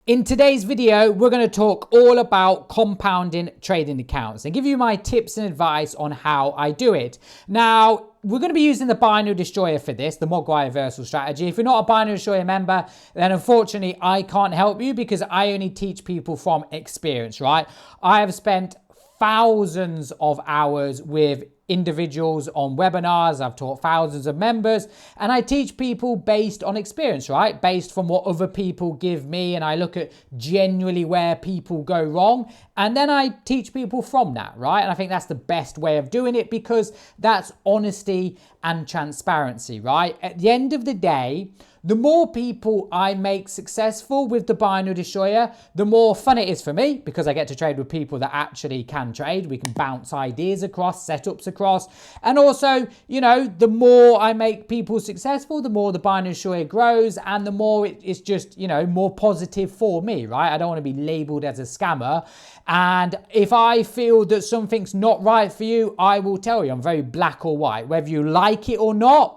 In today's video, we're going to talk all about compounding trading accounts and give you my tips and advice on how I do it. Now, we're going to be using the binary destroyer for this, the Mogwai reversal strategy. If you're not a binary destroyer member, then unfortunately I can't help you because I only teach people from experience, right? I have spent thousands of hours with individuals on webinars. I've taught thousands of members and I teach people based on experience, right? Based from what other people give me, and I look at genuinely where people go wrong and then I teach people from that, right? And I think that's the best way of doing it because that's honesty and transparency, right? At the end of the day, the more people I make successful with the binary destroyer, the more fun it is for me because I get to trade with people that actually can trade. We can bounce ideas across, setups across. And also, you know, the more I make people successful, the more the binary destroyer grows and the more it's just, you know, more positive for me, right? I don't want to be labeled as a scammer. And if I feel that something's not right for you, I will tell you. I'm very black or white. Whether you like it or not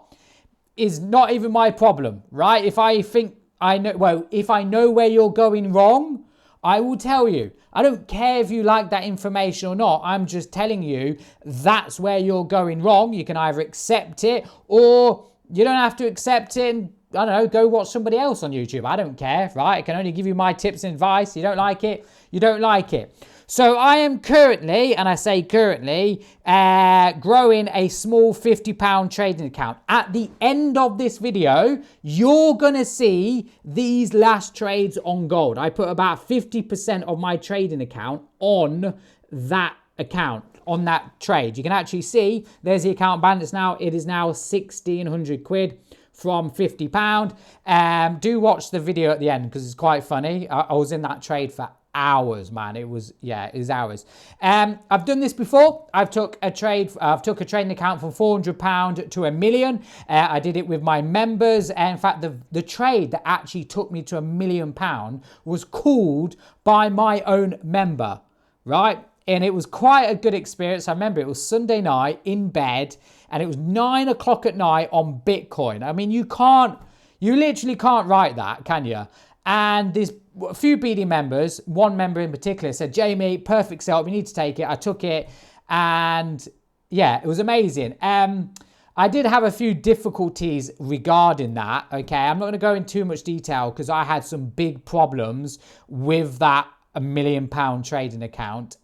is not even my problem, right? If I think I know, well, if I know where you're going wrong, I will tell you. I don't care if you like that information or not. I'm just telling you that's where you're going wrong. You can either accept it or you don't have to accept it and, I don't know, go watch somebody else on YouTube. I don't care, right? I can only give you my tips and advice. You don't like it, you don't like it. So I am currently, and I say currently, growing a small £50 trading account. At the end of this video, you're going to see these last trades on gold. I put about 50% of my trading account on that account, on that trade. You can actually see there's the account balance now. It is now 1,600 quid. From £50. Do watch the video at the end because it's quite funny. I was in that trade for hours, man. It was hours. I've done this before. I've took a trading account from £400 to £1 million. I did it with my members. And in fact, the trade that actually took me to £1 million was called by my own member, right? And it was quite a good experience. I remember it was Sunday night in bed and it was 9 o'clock at night on Bitcoin. I mean, you literally can't write that, can you? And there's a few BD members, one member in particular said, Jamie, perfect setup, you need to take it. I took it and yeah, it was amazing. I did have a few difficulties regarding that, okay? I'm not going to go into too much detail because I had some big problems with that £1 million trading account,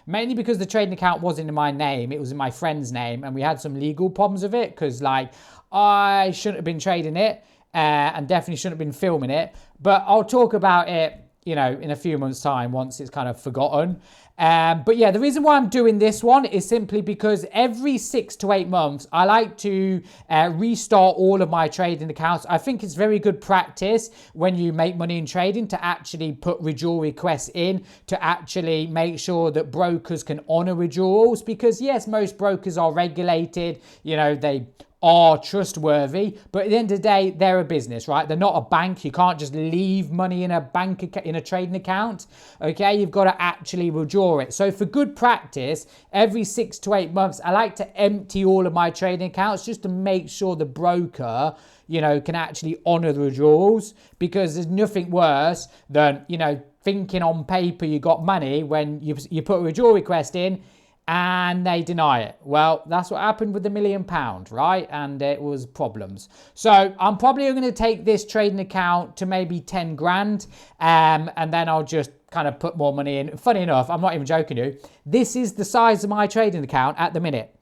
mainly because the trading account wasn't in my name, it was in my friend's name, and we had some legal problems with it because like I shouldn't have been trading it and definitely shouldn't have been filming it, but I'll talk about it, you know, in a few months time once it's kind of forgotten. But yeah, the reason why I'm doing this one is simply because every 6 to 8 months, I like to restart all of my trading accounts. I think it's very good practice when you make money in trading to actually put withdrawal requests in, to actually make sure that brokers can honor withdrawals because yes, most brokers are regulated, you know, they are trustworthy, but at the end of the day, they're a business, right? They're not a bank. You can't just leave money in a bank in a trading account, okay? You've got to actually withdraw it. So for good practice, every 6 to 8 months, I like to empty all of my trading accounts just to make sure the broker, you know, can actually honor the withdrawals because there's nothing worse than, you know, thinking on paper you got money when you put a withdrawal request in and they deny it. Well, that's what happened with the £1 million, right? And it was problems. So I'm probably going to take this trading account to maybe 10 grand. And then I'll just kind of put more money in. Funny enough, I'm not even joking you. This is the size of my trading account at the minute.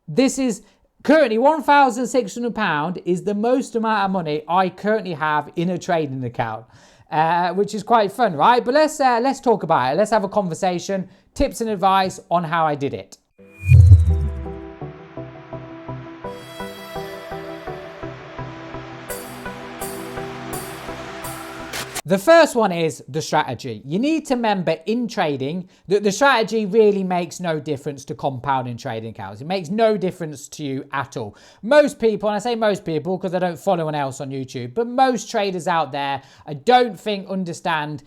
This is currently £1,600 is the most amount of money I currently have in a trading account. Which is quite fun, right? But let's talk about it. Let's have a conversation, tips and advice on how I did it. The first one is the strategy. You need to remember in trading that the strategy really makes no difference to compounding trading accounts. It makes no difference to you at all. Most people, and I say most people because I don't follow anyone else on YouTube, but most traders out there, I don't think understand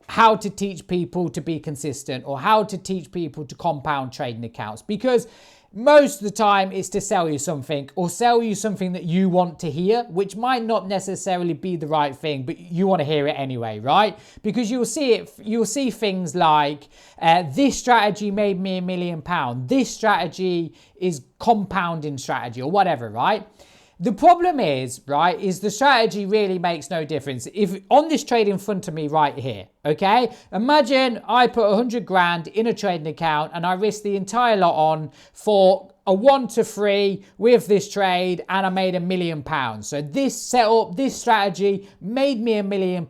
how to teach people to be consistent or how to teach people to compound trading accounts because most of the time it's to sell you something or sell you something that you want to hear, which might not necessarily be the right thing, but you want to hear it anyway, right? Because you'll see things like this strategy made me £1 million. This strategy is compounding strategy or whatever, right? The problem is, right, is the strategy really makes no difference. If on this trade in front of me right here, okay, imagine I put 100 grand in a trading account and I risk the entire lot on for a 1 to 3 with this trade and I made £1 million. So this setup, this strategy made me £1 million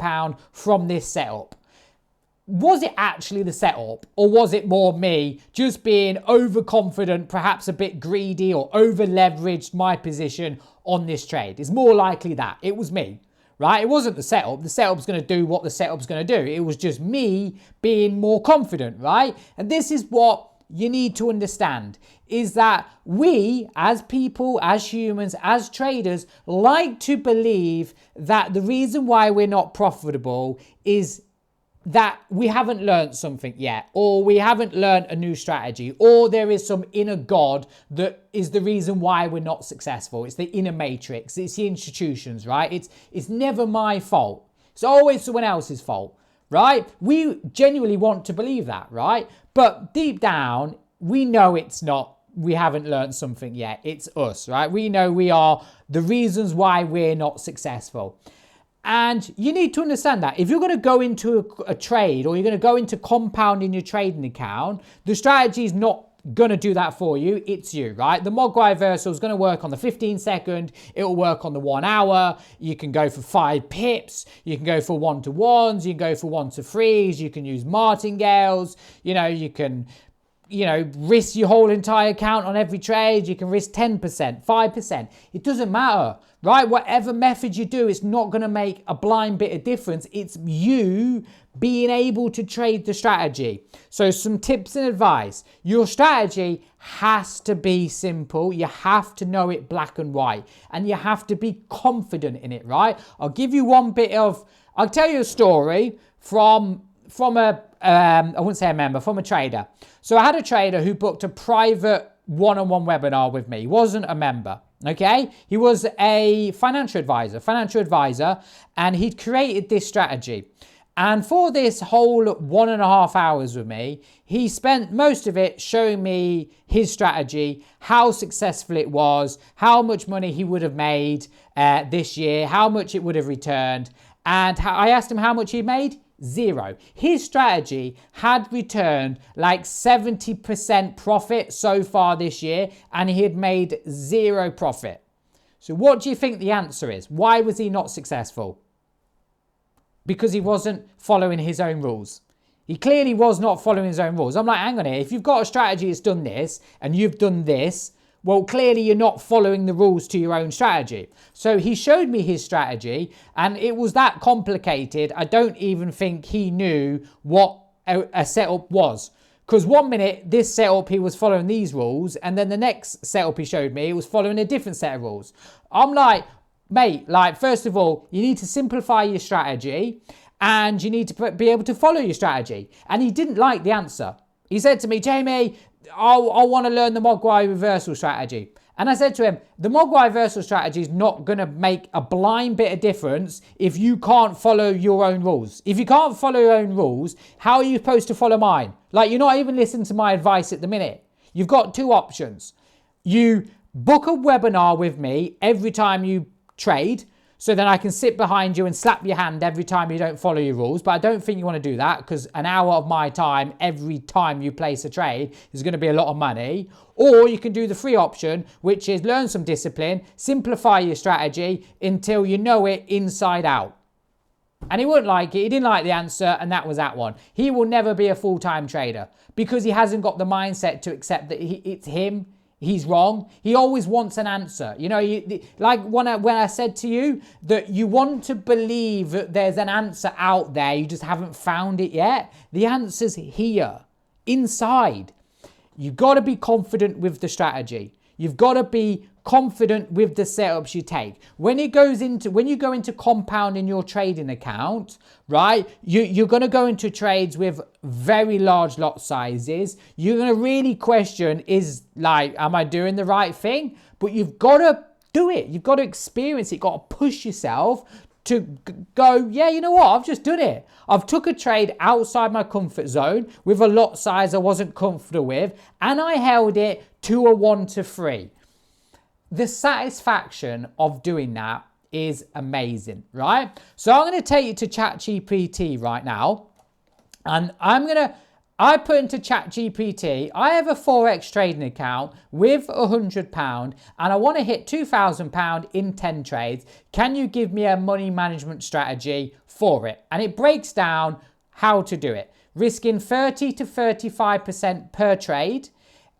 from this setup. Was it actually the setup, or was it more me just being overconfident, perhaps a bit greedy, or over leveraged my position on this trade? It's more likely that it was me, right? It wasn't the setup. The setup's going to do what the setup's going to do. It was just me being more confident, right? And this is what you need to understand, is that we as people, as humans, as traders, like to believe that the reason why we're not profitable is that we haven't learned something yet, or we haven't learned a new strategy, or there is some inner God that is the reason why we're not successful. It's the inner matrix, it's the institutions, right? It's never my fault. It's always someone else's fault, right? We genuinely want to believe that, right? But deep down, we know it's not. We haven't learned something yet. It's us, right? We know we are the reasons why we're not successful. And you need to understand that if you're going to go into a trade, or you're going to go into compounding your trading account, the strategy is not going to do that for you. It's you, right? The Mogwai reversal is going to work on the 15-second. It will work on the 1 hour. You can go for 5 pips. You can go for 1-to-1s. You can go for 1-to-3s. You can use martingales. You can risk your whole entire account on every trade. You can risk 10%, 5%. It doesn't matter, right? Whatever method you do, it's not going to make a blind bit of difference. It's you being able to trade the strategy. So some tips and advice. Your strategy has to be simple. You have to know it black and white, and you have to be confident in it, right? I'll tell you a story from I wouldn't say a member, from a trader. So I had a trader who booked a private one-on-one webinar with me. He wasn't a member, okay? He was a financial advisor, and he'd created this strategy. And for this whole 1.5 hours with me, he spent most of it showing me his strategy, how successful it was, how much money he would have made this year, how much it would have returned. And I asked him how much he made. 0. His strategy had returned like 70% profit so far this year, and he had made 0 profit. So what do you think the answer is? Why was he not successful? Because he wasn't following his own rules. He clearly was not following his own rules. I'm like, hang on here, if you've got a strategy that's done this and you've done this, well, clearly you're not following the rules to your own strategy. So he showed me his strategy, and it was that complicated. I don't even think he knew what a setup was. Because 1 minute, this setup, he was following these rules, and then the next setup he showed me, he was following a different set of rules. I'm like, mate, first of all, you need to simplify your strategy, and you need to be able to follow your strategy. And he didn't like the answer. He said to me, Jamie, I want to learn the Mogwai reversal strategy. And I said to him, the Mogwai reversal strategy is not going to make a blind bit of difference if you can't follow your own rules. If you can't follow your own rules, how are you supposed to follow mine? You're not even listening to my advice at the minute. You've got 2 options. You book a webinar with me every time you trade, so then I can sit behind you and slap your hand every time you don't follow your rules. But I don't think you want to do that, because an hour of my time every time you place a trade is going to be a lot of money. Or you can do the free option, which is learn some discipline, simplify your strategy until you know it inside out. And he wouldn't like it. He didn't like the answer, and that was that one. He will never be a full-time trader because he hasn't got the mindset to accept that it's him. He's wrong. He always wants an answer. Like when I said to you that you want to believe that there's an answer out there, you just haven't found it yet. The answer's here, inside. You've got to be confident with the strategy. You've got to be confident with the setups you take. When you go into compounding your trading account, right, you're going to go into trades with very large lot sizes. You're going to really question, am I doing the right thing? But you've got to do it. You've got to experience it. You've got to push yourself to go, yeah, you know what? I've just done it. I've took a trade outside my comfort zone with a lot size I wasn't comfortable with, and I held it to a 1 to 3. The satisfaction of doing that is amazing, right? So I'm going to take you to ChatGPT right now, and I put into ChatGPT, I have a Forex trading account with £100 and I want to hit £2,000 in 10 trades. Can you give me a money management strategy for it? And it breaks down how to do it. Risking 30 to 35% per trade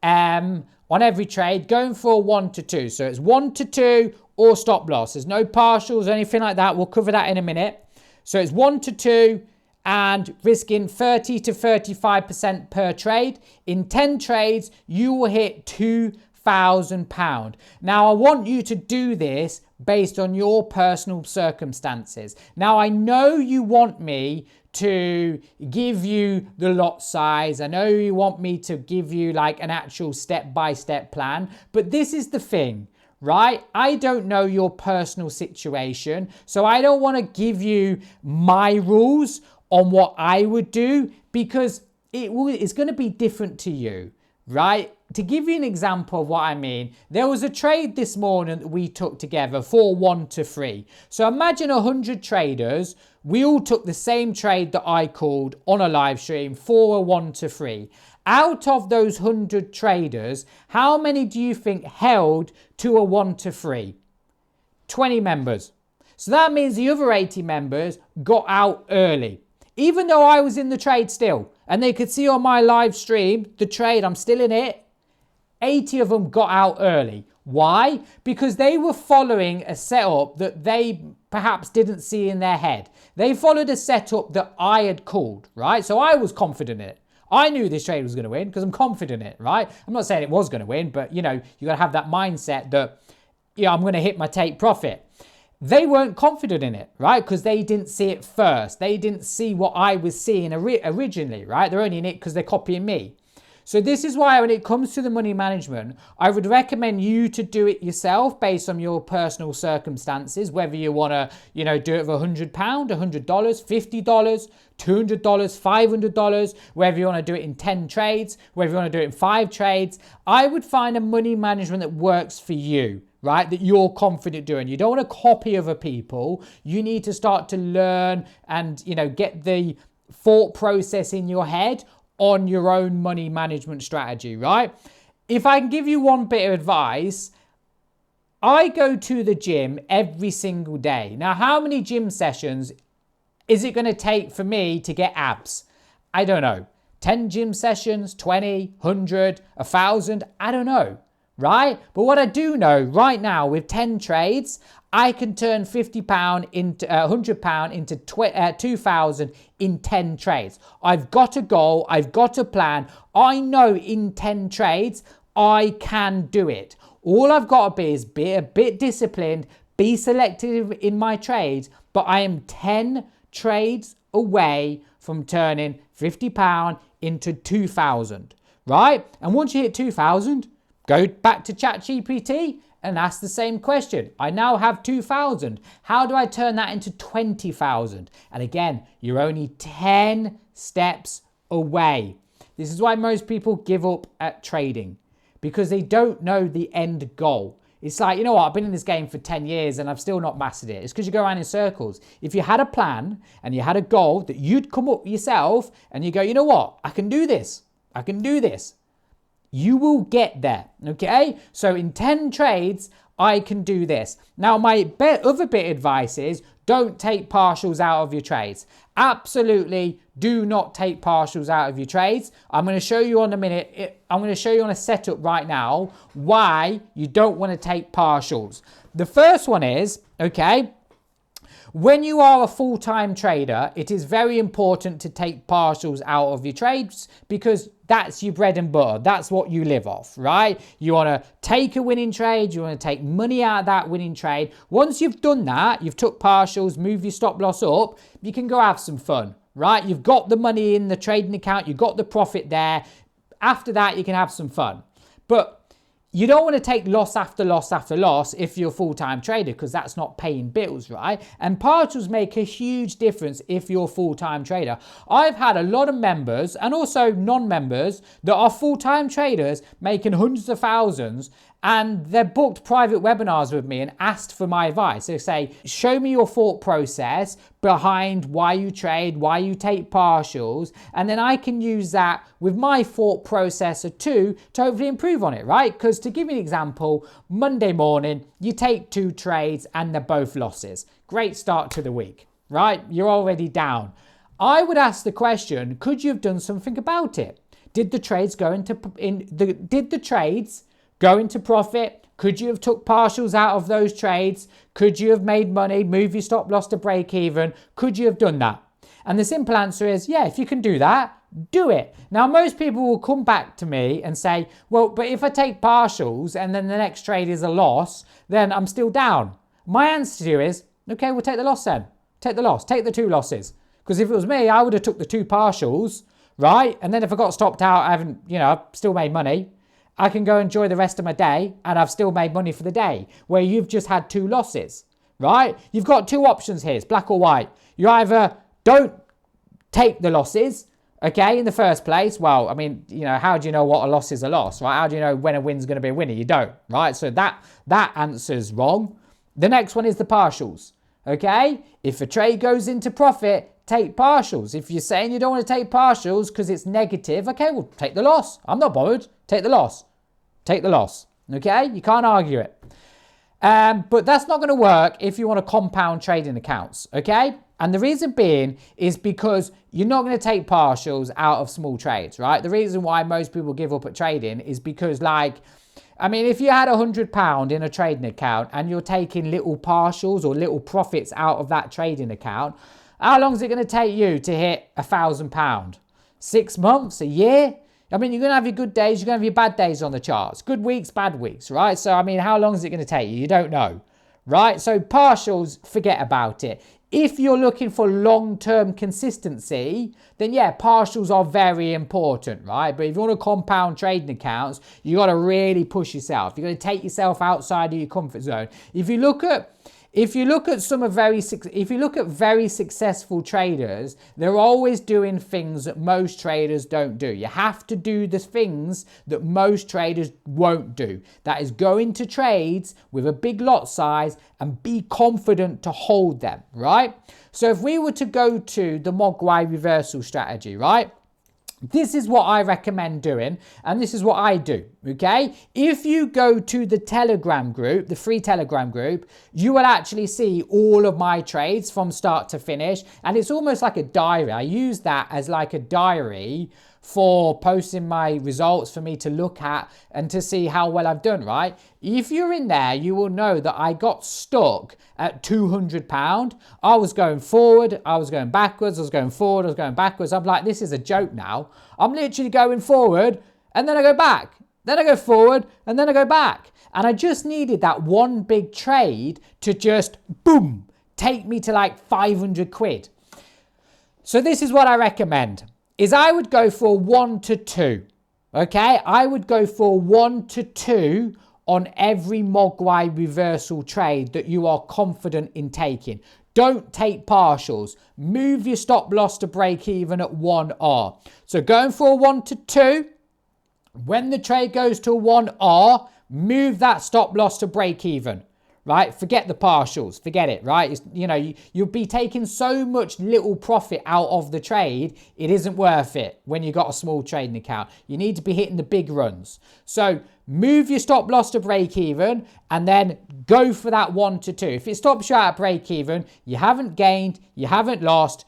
on every trade, going for a 1 to 2. So it's 1 to 2 or stop loss. There's no partials or anything like that. We'll cover that in a minute. So it's 1 to 2. And risking 30 to 35% per trade. In 10 trades, you will hit £2,000. Now, I want you to do this based on your personal circumstances. Now, I know you want me to give you the lot size. I know you want me to give you like an actual step-by-step plan, but this is the thing, right? I don't know your personal situation, so I don't want to give you my rules on what I would do, because it's going to be different to you, right? To give you an example of what I mean, there was a trade this morning that we took together for 1 to 3. So imagine 100 traders, we all took the same trade that I called on a live stream for a 1 to 3. Out of those 100 traders, how many do you think held to a 1 to 3? 20 members. So that means the other 80 members got out early. Even though I was in the trade still, and they could see on my live stream, the trade, I'm still in it, 80 of them got out early. Why? Because they were following a setup that they perhaps didn't see in their head. They followed a setup that I had called, right? So I was confident in it. I knew this trade was going to win because I'm confident in it, right? I'm not saying it was going to win, but you got to have that mindset that, I'm going to hit my take profit. They weren't confident in it, right? Because they didn't see it first. They didn't see what I was seeing originally, right? They're only in it because they're copying me. So this is why when it comes to the money management, I would recommend you to do it yourself based on your personal circumstances, whether you want to, do it for £100, $100, $50, $200, $500, whether you want to do it in 10 trades, whether you want to do it in 5 trades. I would find a money management that works for you, right? That you're confident doing. You don't want to copy other people. You need to start to learn and, get the thought process in your head on your own money management strategy, right? If I can give you one bit of advice, I go to the gym every single day. Now, how many gym sessions is it going to take for me to get abs? I don't know. 10 gym sessions, 20, 100, 1,000, I don't know, right? But what I do know right now with 10 trades, I can turn £50 into £100 into 2,000 in 10 trades. I've got a goal. I've got a plan. I know in 10 trades, I can do it. All I've got to be a bit disciplined, be selective in my trades, but I am 10 trades away from turning £50 into 2,000, right? And once you hit 2,000, go back to ChatGPT and ask the same question. I now have 2,000. How do I turn that into 20,000? And again, you're only 10 steps away. This is why most people give up at trading, because they don't know the end goal. It's like, I've been in this game for 10 years and I've still not mastered it. It's because you go around in circles. If you had a plan and you had a goal that you'd come up yourself and you go, you know what? I can do this. I can do this. You will get there, okay? So in 10 trades, I can do this. Now, my other bit of advice is don't take partials out of your trades. Absolutely do not take partials out of your trades. I'm going to show you on a setup right now why you don't want to take partials. The first one is, okay, When you are a full-time trader, it is very important to take partials out of your trades because that's your bread and butter. That's what you live off, right? You want to take a winning trade. You want to take money out of that winning trade. Once you've done that, you've took partials, move your stop loss up, you can go have some fun, right? You've got the money in the trading account. You've got the profit there. After that, you can have some fun. But you don't want to take loss after loss after loss if you're a full-time trader because that's not paying bills, right? And partials make a huge difference if you're a full-time trader. I've had a lot of members and also non-members that are full-time traders making hundreds of thousands, and they've booked private webinars with me and asked for my advice. They say, show me your thought process behind why you trade, why you take partials, and then I can use that with my thought processor too to hopefully improve on it, right? Because to give you an example, Monday morning, you take 2 trades and they're both losses. Great start to the week, right? You're already down. I would ask the question, could you have done something about it? Did the trades go into profit? Could you have took partials out of those trades? Could you have made money, move your stop loss to break even? Could you have done that? And the simple answer is, yeah, if you can do that, do it. Now, most people will come back to me and say, well, but if I take partials and then the next trade is a loss, then I'm still down. My answer to you is, okay, we'll take the loss then. Take the loss, take the 2 losses. Because if it was me, I would have took the 2 partials, right? And then if I got stopped out, I've still made money. I can go enjoy the rest of my day and I've still made money for the day, where you've just had 2 losses, right? You've got 2 options here, it's black or white. You either don't take the losses, okay, in the first place. Well, I mean, how do you know what a loss is a loss, right? How do you know when a win's going to be a winner? You don't, right? So that answer's wrong. The next one is the partials, okay? If a trade goes into profit, take partials. If you're saying you don't want to take partials because it's negative, okay, well, take the loss. I'm not bothered. Take the loss. Take the loss, okay? You can't argue it. But that's not going to work if you want to compound trading accounts, okay? And the reason being is because you're not going to take partials out of small trades, right? The reason why most people give up at trading is because, if you had £100 in a trading account and you're taking little partials or little profits out of that trading account, how long is it going to take you to hit £1,000? 6 months, a year? You're going to have your good days, you're going to have your bad days on the charts. Good weeks, bad weeks, right? So, how long is it going to take you? You don't know, right? So partials, forget about it. If you're looking for long-term consistency, then yeah, partials are very important, right? But if you want to compound trading accounts, you got to really push yourself. You're going to take yourself outside of your comfort zone. If you look at very successful traders, they're always doing things that most traders don't do. You have to do the things that most traders won't do. That is go into trades with a big lot size and be confident to hold them, right? So if we were to go to the Mogwai reversal strategy, right? This is what I recommend doing, and this is what I do, okay? If you go to the Telegram group, the free Telegram group, you will actually see all of my trades from start to finish, and it's almost like a diary. I use that as like a diary for posting my results for me to look at and to see how well I've done, right? If you're in there, you will know that I got stuck at £200. I was going forward, I was going backwards, I was going forward, I was going backwards. I'm like, this is a joke now. I'm literally going forward and then I go back. Then I go forward and then I go back. And I just needed that one big trade to just, boom, take me to like 500 quid. So this is what I recommend. Is I would go for 1 to 2, okay? I would go for 1 to 2 on every Mogwai reversal trade that you are confident in taking. Don't take partials. Move your stop loss to break even at 1R. So going for a 1 to 2, when the trade goes to a 1R, move that stop loss to break even. Right? Forget the partials. Forget it, right? You'll be taking so much little profit out of the trade, it isn't worth it when you've got a small trading account. You need to be hitting the big runs. So move your stop loss to break even and then go for that 1 to 2. If it stops you at break even, you haven't gained, you haven't lost.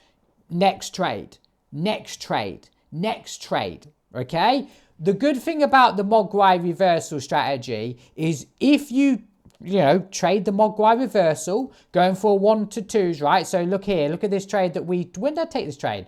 Next trade, next trade, next trade, okay? The good thing about the Mogwai reversal strategy is if you trade the Mogwai reversal, going for 1 to 2s, right? So look here, look at this trade that when did I take this trade?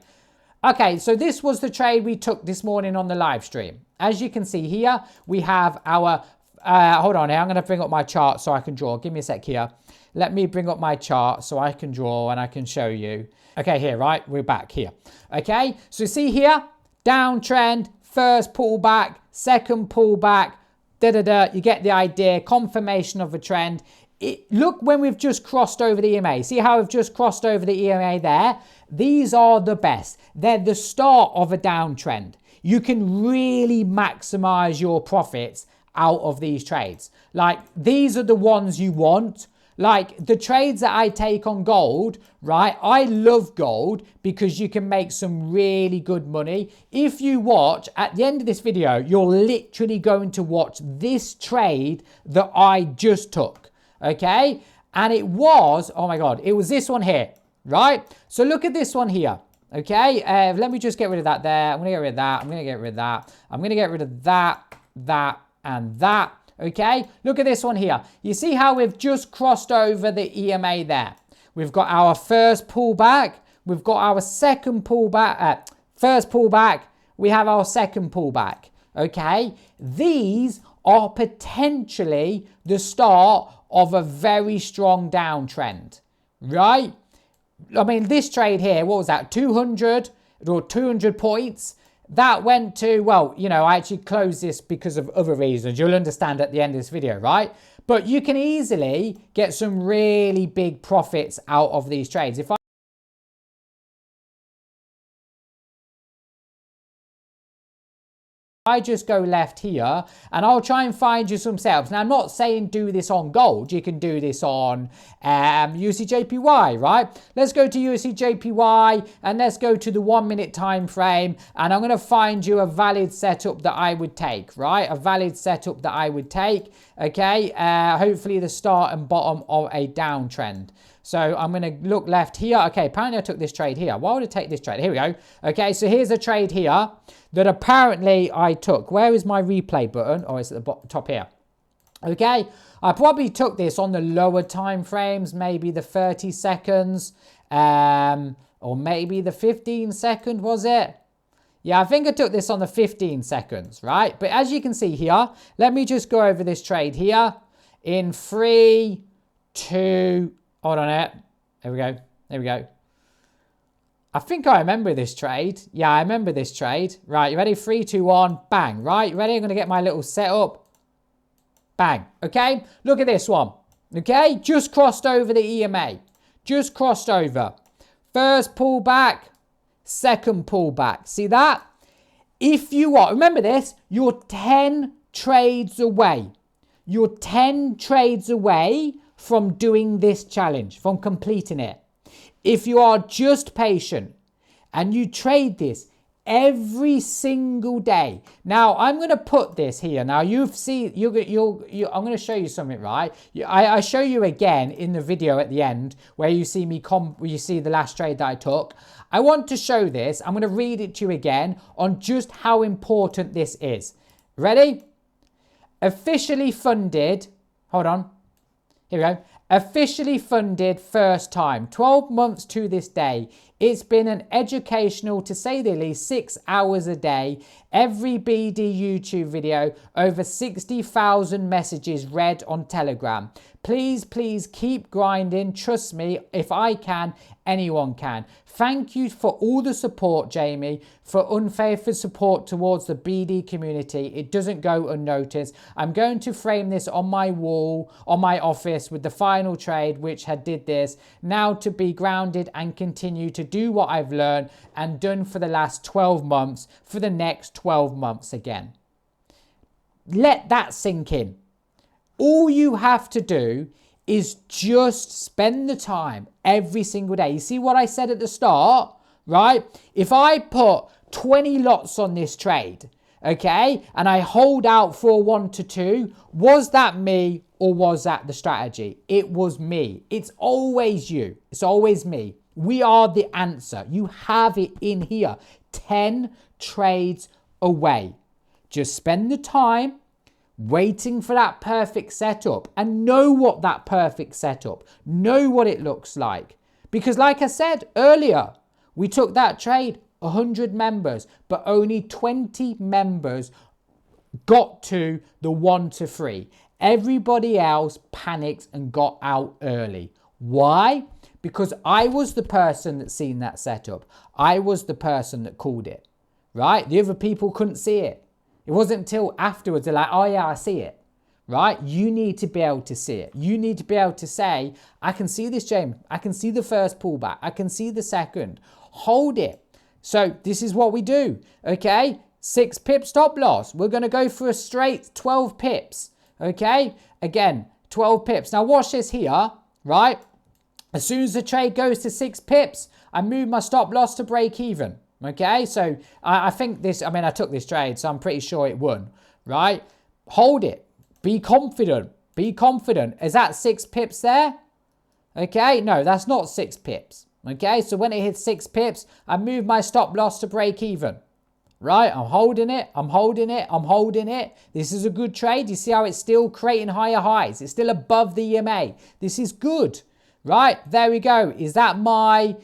Okay, so this was the trade we took this morning on the live stream. As you can see here, we have our, hold on here, I'm going to bring up my chart so I can draw. Give me a sec here. Let me bring up my chart so I can draw and I can show you. Okay, here, right? We're back here. Okay, so see here, downtrend, first pullback, second pullback, you get the idea, confirmation of a trend. Look when we've just crossed over the EMA. See how we've just crossed over the EMA there? These are the best. They're the start of a downtrend. You can really maximize your profits out of these trades. Like, these are the ones you want. Like the trades that I take on gold, right? I love gold because you can make some really good money. If you watch at the end of this video, you're literally going to watch this trade that I just took, okay? And it was, oh my God, it was this one here, right? So look at this one here, okay? Let me just get rid of that there. I'm going to get rid of that. I'm going to get rid of that. I'm going to get rid of that, and that. Okay, look at this one here. You see how we've just crossed over the EMA there. We've got our first pullback. We've got our second pullback. First pullback. We have our second pullback. Okay, these are potentially the start of a very strong downtrend, right? I mean, this trade here, what was that? 200 or 200 points. That went to, well, I actually closed this because of other reasons. You'll understand at the end of this video, right? But you can easily get some really big profits out of these trades. If I just go left here and I'll try and find you some setups. Now, I'm not saying do this on gold. You can do this on USDJPY, right? Let's go to USDJPY and let's go to the 1 minute time frame. And I'm going to find you a valid setup that I would take, right? A valid setup that I would take, okay? Hopefully the start and bottom of a downtrend. So I'm going to look left here. Okay, apparently I took this trade here. Why would I take this trade? Here we go. Okay, so here's a trade here that apparently I took. Where is my replay button? Oh, it's at the top here. Okay, I probably took this on the lower time frames, maybe the 30 seconds, or maybe the 15 second, was it? Yeah, I think I took this on the 15 seconds, right? But as you can see here, let me just go over this trade here in 3, 2, hold on it. There we go. There we go. I think I remember this trade. Yeah, I remember this trade. Right, you ready? 3, 2, 1, bang. Right, you ready? I'm going to get my little setup. Bang. Okay, look at this one. Okay, just crossed over the EMA. Just crossed over. First pullback, second pullback. See that? If you are, remember this, you're 10 trades away. You're 10 trades away from doing this challenge, from completing it. If you are just patient and you trade this every single day. Now, I'm going to put this here. Now, I'm going to show you something, right? I show you again in the video at the end where you see me, you see the last trade that I took. I want to show this. I'm going to read it to you again on just how important this is. Ready? Officially funded. Hold on. Here we go. Officially funded first time, 12 months to this day. It's been an educational, to say the least, 6 hours a day. Every BD YouTube video, over 60,000 messages read on Telegram. Please, please keep grinding. Trust me, if I can, anyone can. Thank you for all the support, Jamie, for unfaithful support towards the BD community. It doesn't go unnoticed. I'm going to frame this on my wall, on my office with the final trade, which had did this. Now to be grounded and continue to do what I've learned and done for the last 12 months, for the next 12 months again. Let that sink in. All you have to do is just spend the time every single day. You see what I said at the start, right? If I put 20 lots on this trade, okay, and I hold out for 1 to 2, was that me or was that the strategy? It was me. It's always you. It's always me. We are the answer. You have it in here. 10 trades away. Just spend the time waiting for that perfect setup, and know what that perfect setup, know what it looks like. Because like I said earlier, we took that trade, 100 members, but only 20 members got to the 1 to 3. Everybody else panicked and got out early. Why? Because I was the person that seen that setup. I was the person that called it, right? The other people couldn't see it. It wasn't until afterwards they're like, oh yeah, I see it, right? You need to be able to see it. You need to be able to say, I can see this, James. I can see the first pullback. I can see the second. Hold it. So this is what we do, okay? 6 pip stop loss. We're going to go for a straight 12 pips, okay? Again, 12 pips. Now watch this here, right? As soon as the trade goes to 6 pips, I move my stop loss to break even. Okay, so I think this, I mean, I took this trade, so I'm pretty sure it won, right? Hold it. Be confident. Be confident. Is that 6 pips there? Okay, no, that's not 6 pips. Okay, so when it hits 6 pips, I move my stop loss to break even. Right, I'm holding it, I'm holding it, I'm holding it. This is a good trade. You see how it's still creating higher highs. It's still above the EMA. This is good. Right, there we go. Is that my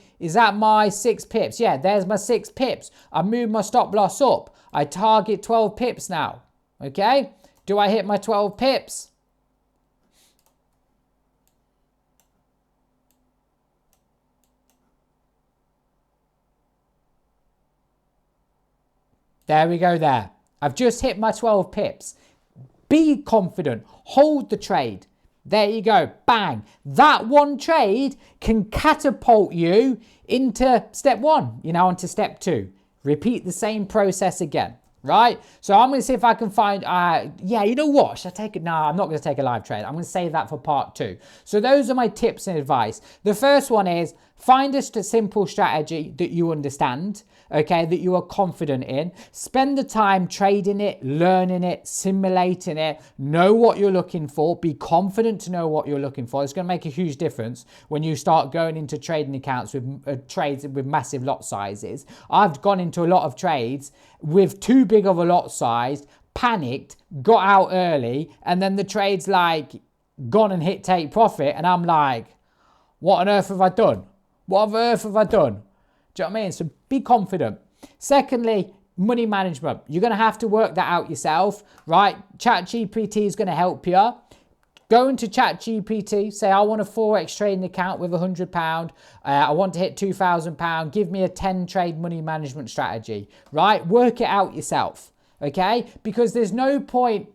6 pips? Yeah, there's my 6 pips. I move my stop loss up. I target 12 pips now. Okay, do I hit my 12 pips? There we go there. I've just hit my 12 pips. Be confident. Hold the trade. There you go. Bang. That one trade can catapult you into step 1, into step 2. Repeat the same process again, right? So I'm going to see if I can find, yeah, you know what? Should I take it? No, I'm not going to take a live trade. I'm going to save that for part 2. So those are my tips and advice. The first one is find a simple strategy that you understand, okay, that you are confident in. Spend the time trading it, learning it, simulating it. Know what you're looking for. Be confident to know what you're looking for. It's going to make a huge difference when you start going into trading accounts with trades with massive lot sizes. I've gone into a lot of trades with too big of a lot size, panicked, got out early, and then the trade's like gone and hit take profit, and I'm like, what on earth have I done? What on earth have I done? Do you know what I mean? So be confident. Secondly, money management. You're going to have to work that out yourself, right? ChatGPT is going to help you. Go into ChatGPT, say, I want a Forex trading account with £100. I want to hit £2,000. Give me a 10 trade money management strategy, right? Work it out yourself, okay? Because there's no point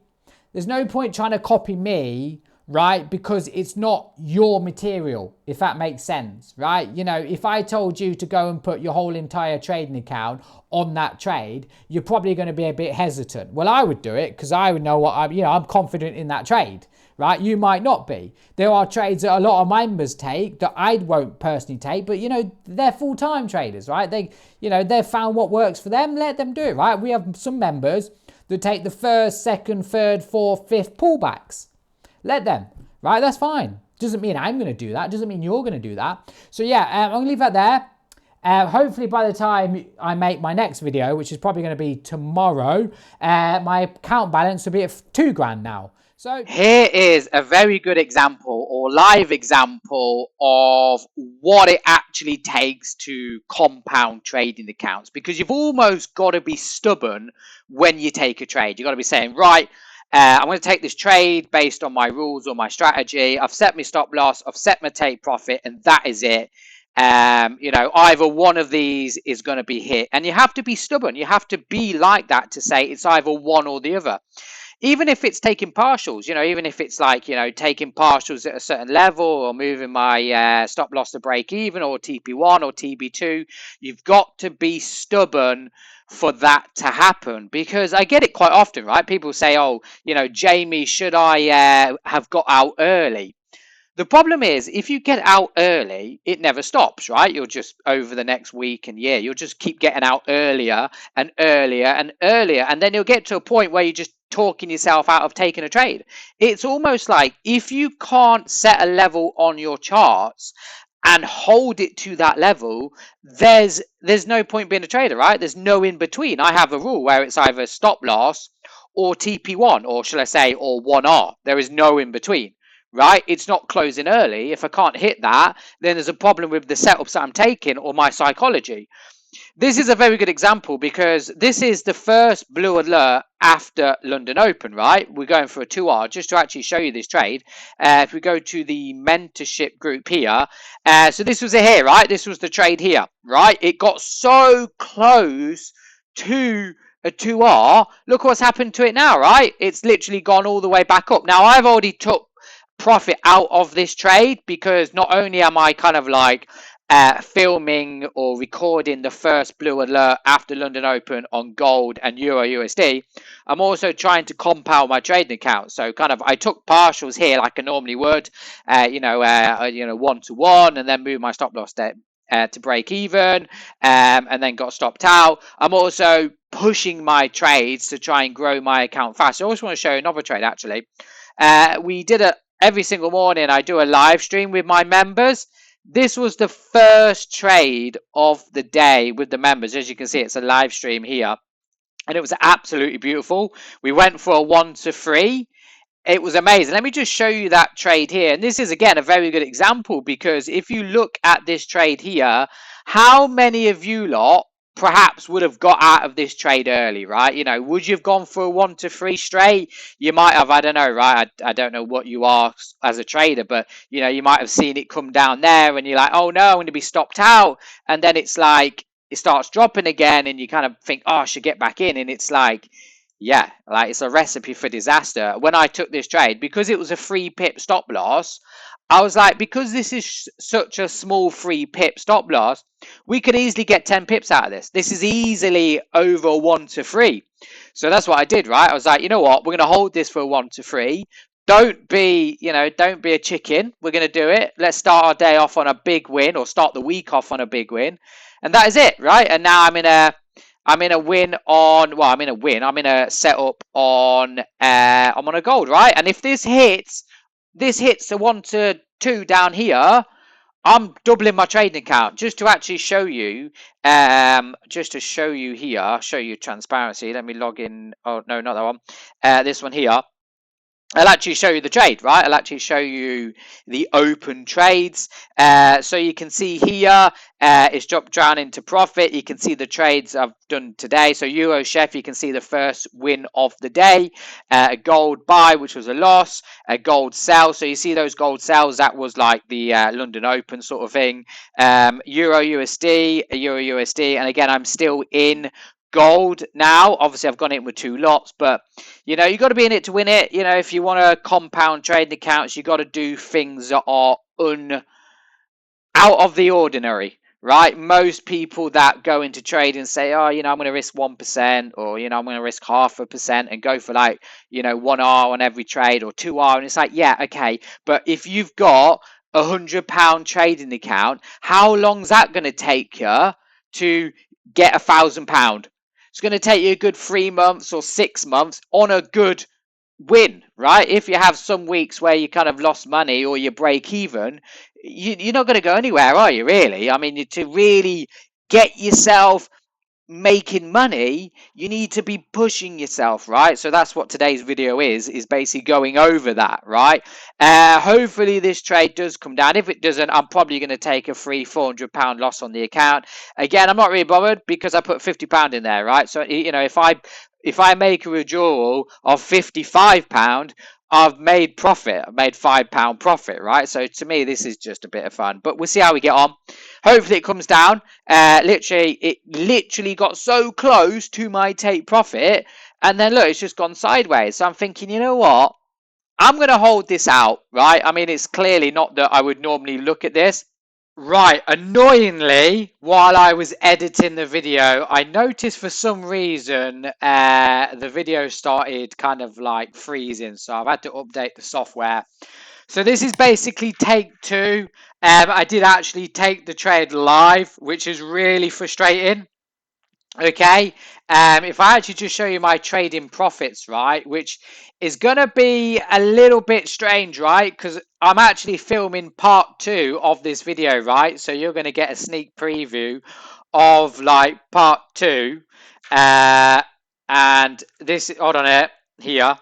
trying to copy me, right? Because it's not your material, if that makes sense, right? If I told you to go and put your whole entire trading account on that trade, you're probably going to be a bit hesitant. Well, I would do it because I would know what I'm confident in that trade, right? You might not be. There are trades that a lot of members take that I won't personally take, but they're full-time traders, right? They've found what works for them. Let them do it, right? We have some members that take the first, second, third, fourth, fifth pullbacks. Let them, right? That's fine. Doesn't mean I'm going to do that. Doesn't mean you're going to do that. So yeah, I'm going to leave that there. Hopefully by the time I make my next video, which is probably going to be tomorrow, my account balance will be at £2,000 now. So here is a very good example or live example of what it actually takes to compound trading accounts, because you've almost got to be stubborn when you take a trade. You've got to be saying, right, I'm going to take this trade based on my rules or my strategy. I've set my stop loss, I've set my take profit, and that is it. Either one of these is going to be hit, and you have to be stubborn. You have to be like that to say it's either one or the other. Even if it's taking partials, even if it's like, taking partials at a certain level or moving my stop loss to break even or TP1 or TB2, you've got to be stubborn for that to happen. Because I get it quite often, right? People say, oh, Jamie, should I have got out early? The problem is, if you get out early, it never stops, right? You'll just, over the next week and year, you'll just keep getting out earlier and earlier and earlier. And then you'll get to a point where you're just talking yourself out of taking a trade. It's almost like if you can't set a level on your charts and hold it to that level, there's no point being a trader, right? There's no in between. I have a rule where it's either stop loss or TP1, or shall I say, or 1R. There is no in between, right? It's not closing early. If I can't hit that, then there's a problem with the setups that I'm taking or my psychology. This is a very good example because this is the first blue alert after London Open, right? We're going for a 2R just to actually show you this trade. If we go to the mentorship group here, so this was it here, right? This was the trade here, right? It got so close to a 2R. Look what's happened to it now, right? It's literally gone all the way back up. Now, I've already took profit out of this trade because not only am I kind of like filming or recording the first blue alert after London Open on gold and Euro USD, I'm also trying to compound my trading account. So kind of I took partials here like I normally would, 1-to-1, and then move my stop loss to break even, and then got stopped out. I'm also pushing my trades to try and grow my account fast. I also want to show you another trade actually. We did every single morning I do a live stream with my members. This was the first trade of the day with the members. As you can see, it's a live stream here. And it was absolutely beautiful. We went for a 1-to-3. It was amazing. Let me just show you that trade here. And this is, again, a very good example because if you look at this trade here, how many of you lot perhaps would have got out of this trade early, right? You know, would you have gone for a 1-to-3 straight? You might have, I don't know, right? I don't know what you are as a trader, but, you know, you might have seen it come down there and you're like, oh no, I'm going to be stopped out. And then it's like, it starts dropping again and you kind of think, oh, I should get back in. And it's like, yeah, like it's a recipe for disaster. When I took this trade, because it was a 3-pip stop loss, I was like, because this is such a small 3-pip stop loss, we could easily get 10 pips out of this. This is easily over 1-to-3. So that's what I did, right? I was like, you know what? We're going to hold this for a 1-to-3. Don't be a chicken. We're going to do it. Let's start our day off on a big win, or start the week off on a big win. And that is it, right? And now I'm in a setup on I'm on a gold, right? And if this hits the 1-to-2 down here, I'm doubling my trading account just to actually show you. Just to show you here, show you transparency. Let me log in. Oh no, not that one. This one here. I'll actually show you the trade, right? I'll actually show you the open trades. So you can see here, it's dropped down into profit. You can see the trades I've done today. So Euro Chef, you can see the first win of the day. A gold buy, which was a loss. A gold sell. So you see those gold sells. That was like the London Open sort of thing. Euro USD, and again, I'm still in gold now. Obviously I've gone in with 2 lots, but you know, you got to be in it to win it. You know, if you want to compound trading accounts, you got to do things that are out of the ordinary, right? Most people that go into trading say, oh, you know, I'm going to risk 1%, or, you know, I'm going to risk 0.5% and go for like, you know, 1R on every trade or 2R. And it's like, yeah, okay. But if you've got £100 trading account, how long's that going to take you to get £1,000? It's going to take you a good 3 months or 6 months on a good win, right? If you have some weeks where you kind of lost money or you break even, you're not going to go anywhere, are you, really? I mean, to really get yourself making money, you need to be pushing yourself, right? So that's what today's video is basically going over that, right? Hopefully this trade does come down. If it doesn't, I'm probably going to take a £400 loss on the account. Again, I'm not really bothered because I put £50 in there, right? So, you know, if I make a withdrawal of £55, I've made profit. I've made £5 profit, right? So to me, this is just a bit of fun. But we'll see how we get on. Hopefully it comes down. It literally got so close to my take profit. And then look, it's just gone sideways. So I'm thinking, you know what? I'm going to hold this out, right? I mean, it's clearly not that I would normally look at this. Right, annoyingly, while I was editing the video, I noticed for some reason the video started kind of like freezing, so I've had to update the software. So this is basically take 2. I did actually take the trade live, which is really frustrating. Okay, if I actually just show you my trading profits, right, which is going to be a little bit strange, right, because I'm actually filming part 2 of this video, right, so you're going to get a sneak preview of like part 2, and this, hold on here, here.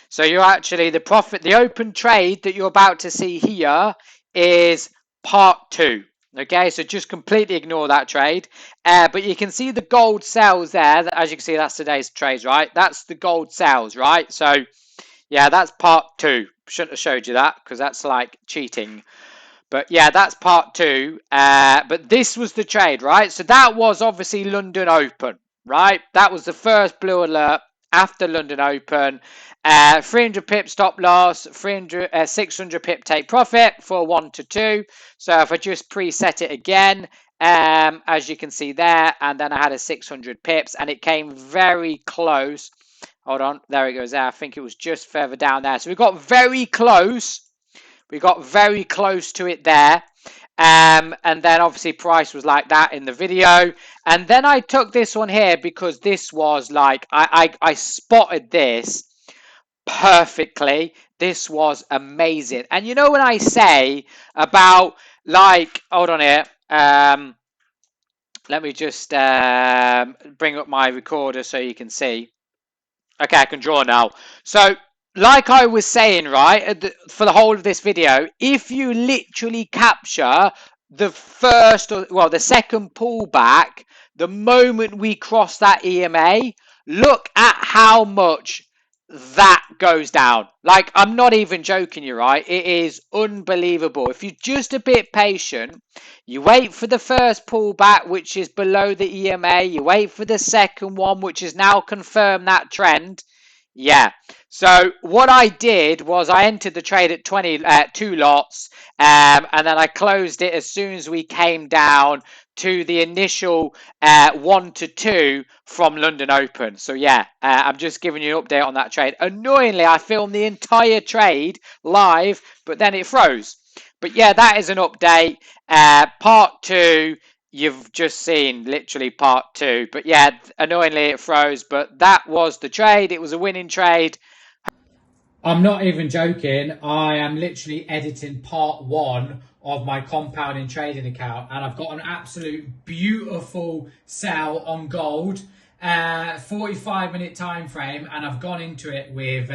So you're actually the profit, the open trade that you're about to see here is part 2. Okay, so just completely ignore that trade. But you can see the gold sells there. As you can see, that's today's trades, right? That's the gold sells, right? So yeah, that's part 2. Shouldn't have showed you that because that's like cheating. But yeah, that's part 2. But this was the trade, right? So that was obviously London Open, right? That was the first blue alert after London Open. 300 pip stop loss, 600 pip take profit for 1 to 2. So if I just preset it again, as you can see there, and then I had a 600 pips, and it came very close. Hold on, there it goes there. I think it was just further down there. So we got very close. We got very close to it there. And then obviously price was like that in the video. And then I took this one here because this was like, I spotted this perfectly. This was amazing. And you know when I say about like, hold on here. Let me just bring up my recorder so you can see. Okay, I can draw now. So, like I was saying, right, for the whole of this video, if you literally capture the first, well, the second pullback, the moment we cross that EMA, look at how much that goes down. Like, I'm not even joking you, right? It is unbelievable. If you're just a bit patient, you wait for the first pullback, which is below the EMA. You wait for the second one, which is now confirmed that trend. Yeah. So what I did was I entered the trade at 2 lots, and then I closed it as soon as we came down to the initial 1 to 2 from London Open. So yeah, I'm just giving you an update on that trade. Annoyingly, I filmed the entire trade live, but then it froze. But yeah, that is an update. Part 2, you've just seen literally part 2. But yeah, annoyingly it froze. But that was the trade. It was a winning trade. I'm not even joking. I am literally editing part 1 of my compounding trading account, and I've got an absolute beautiful sell on gold, 45-minute time frame, and I've gone into it with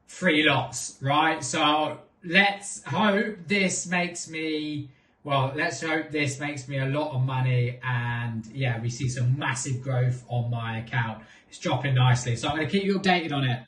3 lots, right? So let's hope this makes me, well, let's hope this makes me a lot of money, and yeah, we see some massive growth on my account. It's dropping nicely, so I'm going to keep you updated on it.